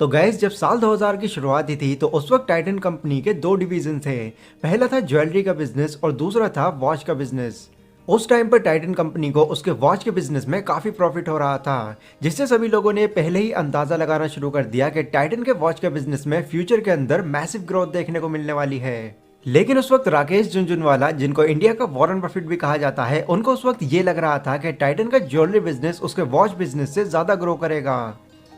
तो गैस जब साल 2000 की शुरुआत ही थी तो उस वक्त टाइटन कंपनी के दो डिवीजन थे। पहला था ज्वेलरी का बिजनेस और दूसरा था वॉच का बिजनेस। उस टाइम पर टाइटन कंपनी को उसके वॉच के बिजनेस में काफी प्रॉफिट हो रहा था, जिससे सभी लोगों ने पहले ही अंदाजा लगाना शुरू कर दिया कि टाइटन के वॉच के बिजनेस में फ्यूचर के अंदर मैसिव ग्रोथ देखने को मिलने वाली है। लेकिन उस वक्त राकेश झुनझुनवाला, जिनको इंडिया का वॉरेन बफेट भी कहा जाता है, उनको उस वक्त ये लग रहा था कि टाइटन का ज्वेलरी बिजनेस उसके वॉच बिजनेस से ज्यादा ग्रो करेगा।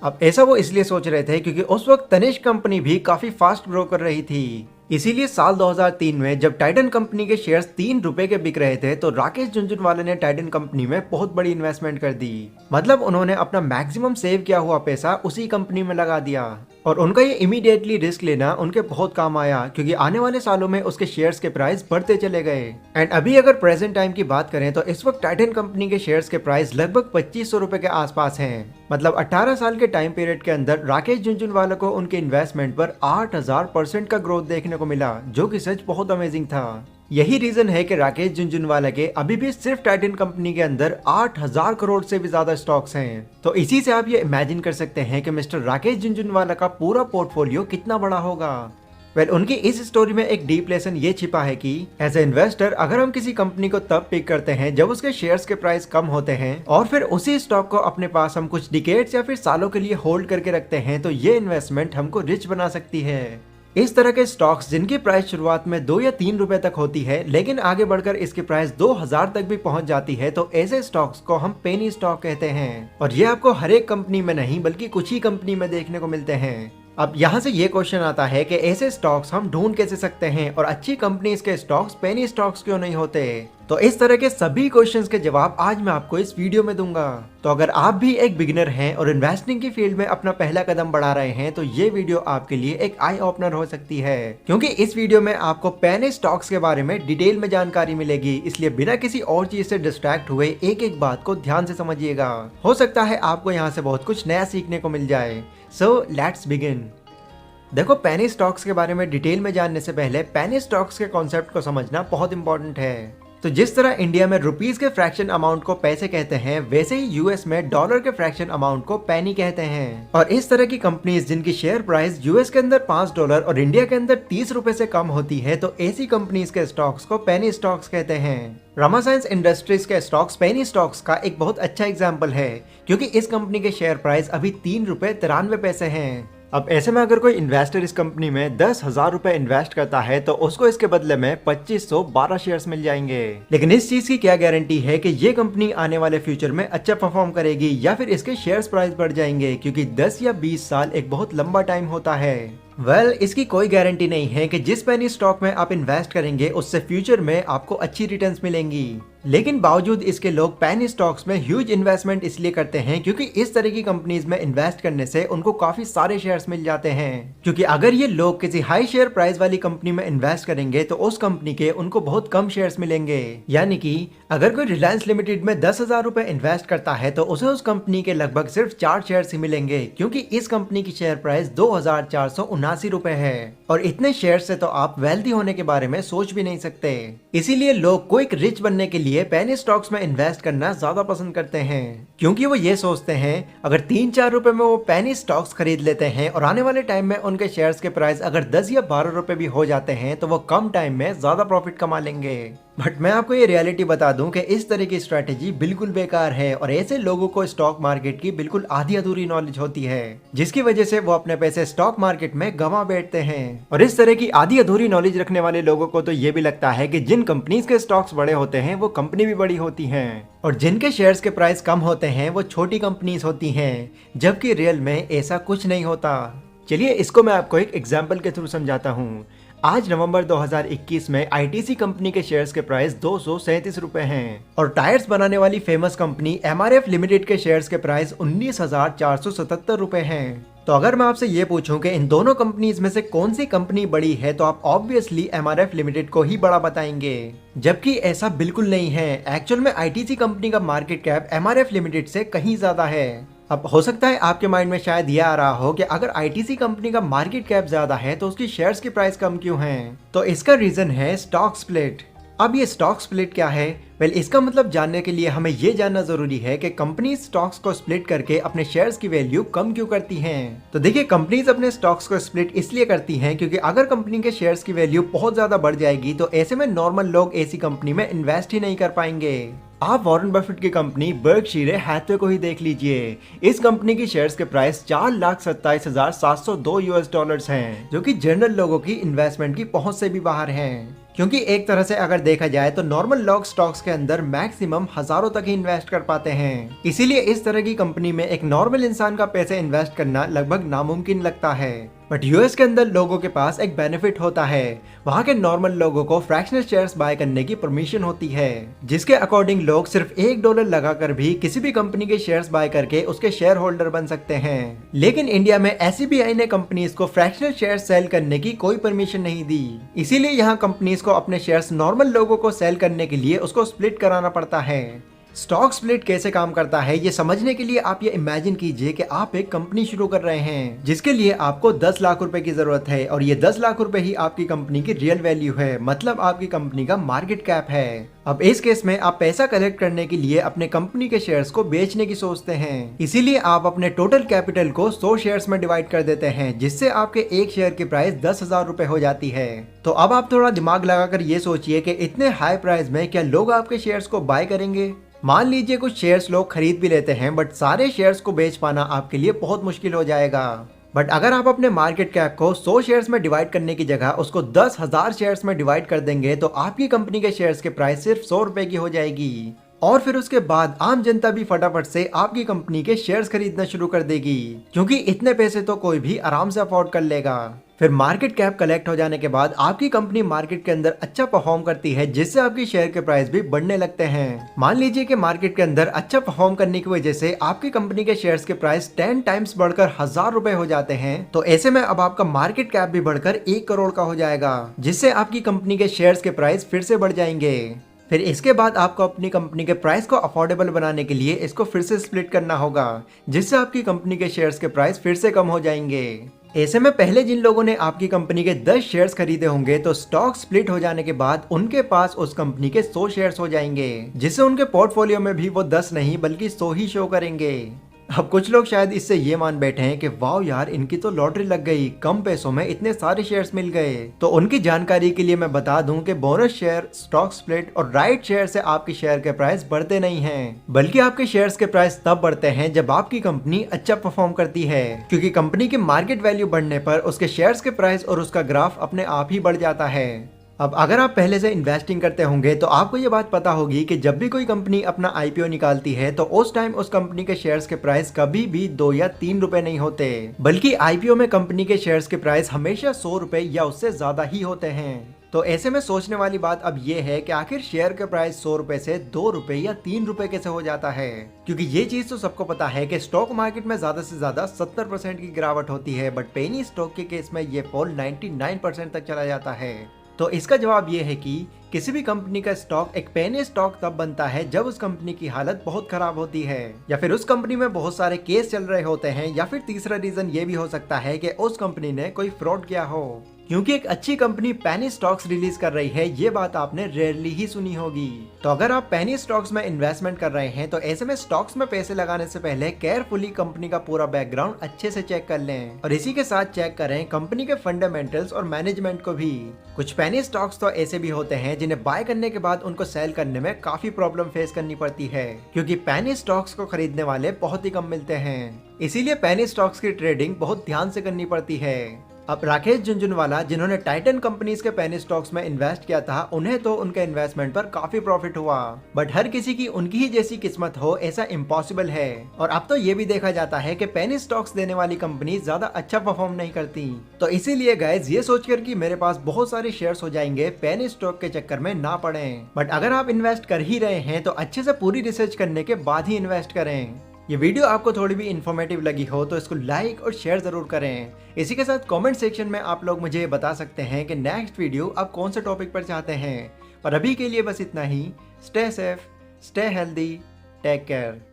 अब ऐसा वो इसलिए सोच रहे थे क्योंकि उस वक्त तनिष्क कंपनी भी काफी फास्ट ग्रो कर रही थी। इसीलिए साल 2003 में जब टाइटन कंपनी के शेयर्स 3 रुपए के बिक रहे थे तो राकेश झुनझुनवाला ने टाइटन कंपनी में बहुत बड़ी इन्वेस्टमेंट कर दी। मतलब उन्होंने अपना मैक्सिमम सेव किया हुआ पैसा उसी कंपनी में लगा दिया और उनका ये इमीडिएटली रिस्क लेना उनके बहुत काम आया, क्योंकि आने वाले सालों में उसके शेयर्स के प्राइस बढ़ते चले गए। एंड अभी अगर प्रेजेंट टाइम की बात करें तो इस वक्त टाइटन कंपनी के शेयर्स के प्राइस लगभग 2500 रुपए के आसपास हैं। मतलब 18 साल के टाइम पीरियड के अंदर राकेश झुनझुनवाला को उनके इन्वेस्टमेंट पर 8000% का ग्रोथ देखने को मिला, जो कि सच बहुत अमेजिंग था। यही रीजन है कि राकेश झुनझुनवाला के अभी भी सिर्फ टाइटन कंपनी के अंदर 8000 करोड़ से भी ज्यादा स्टॉक्स हैं। तो इसी से आप ये इमेजिन कर सकते हैं कि मिस्टर राकेश झुनझुनवाला का पूरा पोर्टफोलियो कितना बड़ा होगा। उनकी इस स्टोरी में एक डीप लेसन ये छिपा है कि एज ए इन्वेस्टर अगर हम किसी कंपनी को तब पिक करते हैं जब उसके शेयर्स के प्राइस कम होते हैं और फिर उसी स्टॉक को अपने पास हम कुछ डिकेड्स या फिर सालों के लिए होल्ड करके रखते हैं, तो ये इन्वेस्टमेंट हमको रिच बना सकती है। इस तरह के स्टॉक्स जिनकी प्राइस शुरुआत में 2 या 3 रुपए तक होती है लेकिन आगे बढ़कर इसकी प्राइस 2000 तक भी पहुंच जाती है, तो ऐसे स्टॉक्स को हम पेनी स्टॉक कहते हैं। और ये आपको हर एक कंपनी में नहीं बल्कि कुछ ही कंपनी में देखने को मिलते हैं। अब यहाँ से ये क्वेश्चन आता है कि ऐसे स्टॉक्स हम ढूंढ कैसे सकते हैं और अच्छी कंपनीज के स्टॉक्स पेनी स्टॉक्स क्यों नहीं होते। तो इस तरह के सभी क्वेश्चंस के जवाब आज मैं आपको इस वीडियो में दूंगा। तो अगर आप भी एक बिगिनर हैं और इन्वेस्टिंग की फील्ड में अपना पहला कदम बढ़ा रहे हैं तो ये वीडियो आपके लिए एक आई ओपनर हो सकती है, क्योंकि इस वीडियो में आपको पेनी स्टॉक्स के बारे में डिटेल में जानकारी मिलेगी। इसलिए बिना किसी और चीज से डिस्ट्रैक्ट हुए एक एक बात को ध्यान से समझिएगा। हो सकता है आपको यहाँ से बहुत कुछ नया सीखने को मिल जाए। So let's begin. देखो, पेनी स्टॉक्स के बारे में डिटेल में जानने से पहले पेनी स्टॉक्स के कॉन्सेप्ट को समझना बहुत इंपॉर्टेंट है। तो जिस तरह इंडिया में रुपीस के फ्रैक्शन अमाउंट को पैसे कहते हैं, वैसे ही यूएस में डॉलर के फ्रैक्शन अमाउंट को पेनी कहते हैं। और इस तरह की कंपनीज जिनकी शेयर प्राइस यूएस के अंदर $5 और इंडिया के अंदर 30 रुपए से कम होती है, तो ऐसी कंपनीज के स्टॉक्स को पेनी स्टॉक्स कहते हैं। रामासाइंस इंडस्ट्रीज के स्टॉक्स पेनी स्टॉक्स का एक बहुत अच्छा एग्जाम्पल है, क्योंकि इस कंपनी के शेयर प्राइस अभी 3 रुपए 93 पैसे हैं। अब ऐसे में अगर कोई इन्वेस्टर इस कंपनी में 10,000 रुपए इन्वेस्ट करता है तो उसको इसके बदले में 2512 शेयर्स मिल जाएंगे। लेकिन इस चीज की क्या गारंटी है कि ये कंपनी आने वाले फ्यूचर में अच्छा परफॉर्म करेगी या फिर इसके शेयर्स प्राइस बढ़ जाएंगे, क्योंकि 10 या 20 साल एक बहुत लंबा टाइम होता है। इसकी कोई गारंटी नहीं है कि जिस पेनी स्टॉक में आप इन्वेस्ट करेंगे उससे फ्यूचर में आपको अच्छी रिटर्न्स मिलेंगी। लेकिन बावजूद इसके लोग पेनी स्टॉक्स में ह्यूज इन्वेस्टमेंट इसलिए करते हैं क्योंकि इस तरह की कंपनीज में इन्वेस्ट करने से उनको काफी सारे शेयर्स मिल जाते हैं। क्योंकि अगर ये लोग किसी हाई शेयर प्राइस वाली कंपनी में इन्वेस्ट करेंगे तो उस कंपनी के उनको बहुत कम शेयर्स मिलेंगे। यानी कि अगर कोई रिलायंस लिमिटेड में 10,000 रुपए इन्वेस्ट करता है तो उसे उस कंपनी के लगभग सिर्फ 4 शेयर्स ही मिलेंगे, क्योंकि इस कंपनी की शेयर प्राइस 2479 रुपए है। और इतने शेयर से तो आप वेल्दी होने के बारे में सोच भी नहीं सकते। इसीलिए लोग क्विक रिच बनने के लिए पेनी स्टॉक्स में इन्वेस्ट करना ज्यादा पसंद करते हैं, क्योंकि वो ये सोचते हैं अगर 3-4 रुपए में वो पेनी स्टॉक्स खरीद लेते हैं और आने वाले टाइम में उनके शेयर्स के प्राइस अगर 10 या 12 रुपए भी हो जाते हैं तो वो कम टाइम में ज्यादा प्रॉफिट कमा लेंगे। बट मैं आपको ये रियलिटी बता दूं कि इस तरह की स्ट्रैटेजी बिल्कुल बेकार है और ऐसे लोगों को स्टॉक मार्केट की बिल्कुल आधी अधूरी नॉलेज होती है, जिसकी वजह से वो अपने पैसे स्टॉक मार्केट में गंवा बैठते हैं। और इस तरह की आधी अधूरी नॉलेज रखने वाले लोगों को तो ये भी लगता है कि जिन कंपनीज के स्टॉक्स बड़े होते हैं वो कंपनी भी बड़ी होती है और जिनके शेयर्स के प्राइस कम होते हैं वो छोटी कंपनीज होती हैं, जबकि रियल में ऐसा कुछ नहीं होता। चलिए इसको मैं आपको एक एग्जाम्पल के थ्रू समझाता हूँ। आज नवंबर 2021 में आईटीसी कंपनी के शेयर्स के प्राइस 237 रुपए हैं और टायर्स बनाने वाली फेमस कंपनी एमआरएफ लिमिटेड के शेयर्स के प्राइस 19,477 रुपए हैं। तो अगर मैं आपसे ये पूछूं कि इन दोनों कंपनीज में से कौन सी कंपनी बड़ी है, तो आप ऑब्वियसली एमआरएफ लिमिटेड को ही बड़ा बताएंगे, जबकि ऐसा बिल्कुल नहीं है। एक्चुअल में आईटीसी कंपनी का मार्केट कैप एमआरएफ लिमिटेड से कहीं ज्यादा है। अब हो सकता है आपके माइंड में शायद ये आ रहा हो कि अगर आईटीसी कंपनी का मार्केट कैप ज्यादा है तो उसकी शेयर्स की प्राइस कम क्यों है। तो इसका रीजन है स्टॉक स्प्लिट। अब ये स्टॉक स्प्लिट क्या है? इसका मतलब जानने के लिए हमें ये जानना जरूरी है कि कंपनी स्टॉक्स को स्प्लिट करके अपने शेयर्स की वैल्यू कम क्यों करती हैं। तो देखिए, कंपनीज अपने स्टॉक्स को स्प्लिट इसलिए करती हैं क्योंकि अगर कंपनी के शेयर्स की वैल्यू बहुत ज्यादा बढ़ जाएगी तो ऐसे में नॉर्मल लोग ऐसी कंपनी में इन्वेस्ट ही नहीं कर पाएंगे। आप वॉरेन बफेट की कंपनी बर्कशायर हैथवे को ही देख लीजिए। इस कंपनी की शेयर्स के प्राइस $4,27,702 हैं, जो कि जनरल लोगों की इन्वेस्टमेंट की पहुंच से भी बाहर हैं। क्योंकि एक तरह से अगर देखा जाए तो नॉर्मल लोग स्टॉक्स के अंदर मैक्सिमम हजारों तक ही इन्वेस्ट कर पाते हैं। इसीलिए इस तरह की कंपनी में एक नॉर्मल इंसान का पैसे इन्वेस्ट करना लगभग नामुमकिन लगता है। बट यूएस के अंदर लोगों के पास एक बेनिफिट होता है। वहाँ के नॉर्मल लोगों को फ्रैक्शनल शेयर्स बाय करने की परमिशन होती है, जिसके अकॉर्डिंग लोग सिर्फ $1 लगाकर भी किसी भी कंपनी के शेयर्स बाय करके उसके शेयर होल्डर बन सकते हैं। लेकिन इंडिया में SEBI ने कंपनीज को फ्रैक्शनल शेयर्स सेल करने की कोई परमिशन नहीं दी। इसीलिए यहाँ कंपनीज को अपने शेयर्स नॉर्मल लोगों को सेल करने के लिए उसको स्प्लिट कराना पड़ता है। स्टॉक स्प्लिट कैसे काम करता है ये समझने के लिए आप ये इमेजिन कीजिए कि आप एक कंपनी शुरू कर रहे हैं, जिसके लिए आपको 10 लाख रुपए की जरूरत है और ये 10 लाख रुपए ही आपकी कंपनी की रियल वैल्यू है, मतलब आपकी कंपनी का मार्केट कैप है। अब इस केस में आप पैसा कलेक्ट करने के लिए अपने कंपनी के शेयर्स को बेचने की सोचते हैं। इसीलिए आप अपने टोटल कैपिटल को 100 शेयर्स में डिवाइड कर देते हैं, जिससे आपके एक शेयर की प्राइस 10,000 रुपए हो जाती है। तो अब आप थोड़ा दिमाग लगाकर ये सोचिए कि इतने हाई प्राइस में क्या लोग आपके शेयर्स को बाय करेंगे? मान लीजिए कुछ शेयर्स लोग खरीद भी लेते हैं, बट सारे शेयर्स को बेच पाना आपके लिए बहुत मुश्किल हो जाएगा। बट अगर आप अपने मार्केट कैप को 100 शेयर्स में डिवाइड करने की जगह उसको 10,000 शेयर्स में डिवाइड कर देंगे तो आपकी कंपनी के शेयर्स के प्राइस सिर्फ 100 रुपए की हो जाएगी। और फिर उसके बाद आम जनता भी फटाफट से आपकी कंपनी के शेयर्स खरीदना शुरू कर देगी, क्योंकि इतने पैसे तो कोई भी आराम से अफोर्ड कर लेगा। फिर मार्केट कैप कलेक्ट हो जाने के बाद आपकी कंपनी मार्केट के अंदर अच्छा परफॉर्म करती है, जिससे आपकी शेयर के प्राइस भी बढ़ने लगते हैं। मान लीजिए कि मार्केट के अंदर अच्छा परफॉर्म करने की वजह से आपकी कंपनी के शेयर्स के प्राइस 10 टाइम्स बढ़कर 1,000 रुपए हो जाते हैं। तो ऐसे में अब आपका मार्केट कैप भी बढ़कर 1 करोड़ का हो जाएगा, जिससे आपकी कंपनी के शेयर्स के प्राइस फिर से बढ़ जाएंगे। फिर इसके बाद आपको अपनी कंपनी के प्राइस को अफोर्डेबल बनाने के लिए इसको फिर से स्प्लिट करना होगा, जिससे आपकी कंपनी के शेयर्स के प्राइस फिर से कम हो जाएंगे। ऐसे में पहले जिन लोगों ने आपकी कंपनी के 10 शेयर्स खरीदे होंगे, तो स्टॉक स्प्लिट हो जाने के बाद उनके पास उस कंपनी के 100 शेयर्स हो जाएंगे, जिससे उनके पोर्टफोलियो में भी वो 10 नहीं बल्कि 100 ही शो करेंगे। अब कुछ लोग शायद इससे ये मान बैठे हैं कि वाह यार, इनकी तो लॉटरी लग गई, कम पैसों में इतने सारे शेयर्स मिल गए। तो उनकी जानकारी के लिए मैं बता दूं कि बोनस शेयर, स्टॉक स्प्लिट और राइट शेयर से आपके शेयर के प्राइस बढ़ते नहीं हैं, बल्कि आपके शेयर्स के प्राइस तब बढ़ते हैं जब आपकी कंपनी अच्छा परफॉर्म करती है, क्योंकि कंपनी की मार्केट वैल्यू बढ़ने पर उसके शेयर्स के प्राइस और उसका ग्राफ अपने आप ही बढ़ जाता है। अब अगर आप पहले से इन्वेस्टिंग करते होंगे तो आपको ये बात पता होगी कि जब भी कोई कंपनी अपना IPO निकालती है तो उस टाइम उस कंपनी के शेयर्स के प्राइस कभी भी 2 या 3 रुपए नहीं होते, बल्कि IPO में कंपनी के शेयर्स के प्राइस हमेशा 100 रुपए या उससे ज्यादा ही होते हैं। तो ऐसे में सोचने वाली बात अब ये है कि आखिर शेयर का प्राइस 100 रुपए से 2 रुपए या 3 रुपए कैसे हो जाता है, क्योंकि ये चीज तो सबको पता है कि स्टॉक मार्केट में ज्यादा से ज्यादा 70% की गिरावट होती है, बट पेनी स्टॉक के केस में ये फॉल 99% तक चला जाता है। तो इसका जवाब ये है कि किसी भी कंपनी का स्टॉक एक पेनी स्टॉक तब बनता है जब उस कंपनी की हालत बहुत खराब होती है, या फिर उस कंपनी में बहुत सारे केस चल रहे होते हैं, या फिर तीसरा रीजन ये भी हो सकता है कि उस कंपनी ने कोई फ्रॉड किया हो। क्योंकि एक अच्छी कंपनी पेनी स्टॉक्स रिलीज कर रही है, ये बात आपने रेयरली ही सुनी होगी। तो अगर आप पेनी स्टॉक्स में इन्वेस्टमेंट कर रहे हैं तो ऐसे में स्टॉक्स में पैसे लगाने से पहले केयरफुली कंपनी का पूरा बैकग्राउंड अच्छे से चेक कर लें, और इसी के साथ चेक करें कंपनी के फंडामेंटल्स और मैनेजमेंट को भी। कुछ पेनी स्टॉक्स तो ऐसे भी होते हैं जिन्हें बाय करने के बाद उनको सेल करने में काफी प्रॉब्लम फेस करनी पड़ती है, क्योंकि पेनी स्टॉक्स को खरीदने वाले बहुत ही कम मिलते हैं। इसीलिए पेनी स्टॉक्स की ट्रेडिंग बहुत ध्यान से करनी पड़ती है। अब राकेश झुनझुनवाला, जिन्होंने टाइटन कंपनीज के पेनी स्टॉक्स में इन्वेस्ट किया था, उन्हें तो उनके इन्वेस्टमेंट पर काफी प्रॉफिट हुआ, बट हर किसी की उनकी ही जैसी किस्मत हो ऐसा इम्पॉसिबल है। और अब तो ये भी देखा जाता है कि पेनी स्टॉक्स देने वाली कंपनी ज्यादा अच्छा परफॉर्म नहीं करती। तो इसीलिए गाइस, ये सोचकर कि मेरे पास बहुत सारे शेयर्स हो जाएंगे, पेनी स्टॉक के चक्कर में ना पड़े। बट अगर आप इन्वेस्ट कर ही रहे हैं तो अच्छे से पूरी रिसर्च करने के बाद ही इन्वेस्ट करें। ये वीडियो आपको थोड़ी भी इन्फॉर्मेटिव लगी हो तो इसको लाइक और शेयर जरूर करें। इसी के साथ कमेंट सेक्शन में आप लोग मुझे बता सकते हैं कि नेक्स्ट वीडियो आप कौन से टॉपिक पर चाहते हैं। और अभी के लिए बस इतना ही। Stay safe, stay healthy, take care.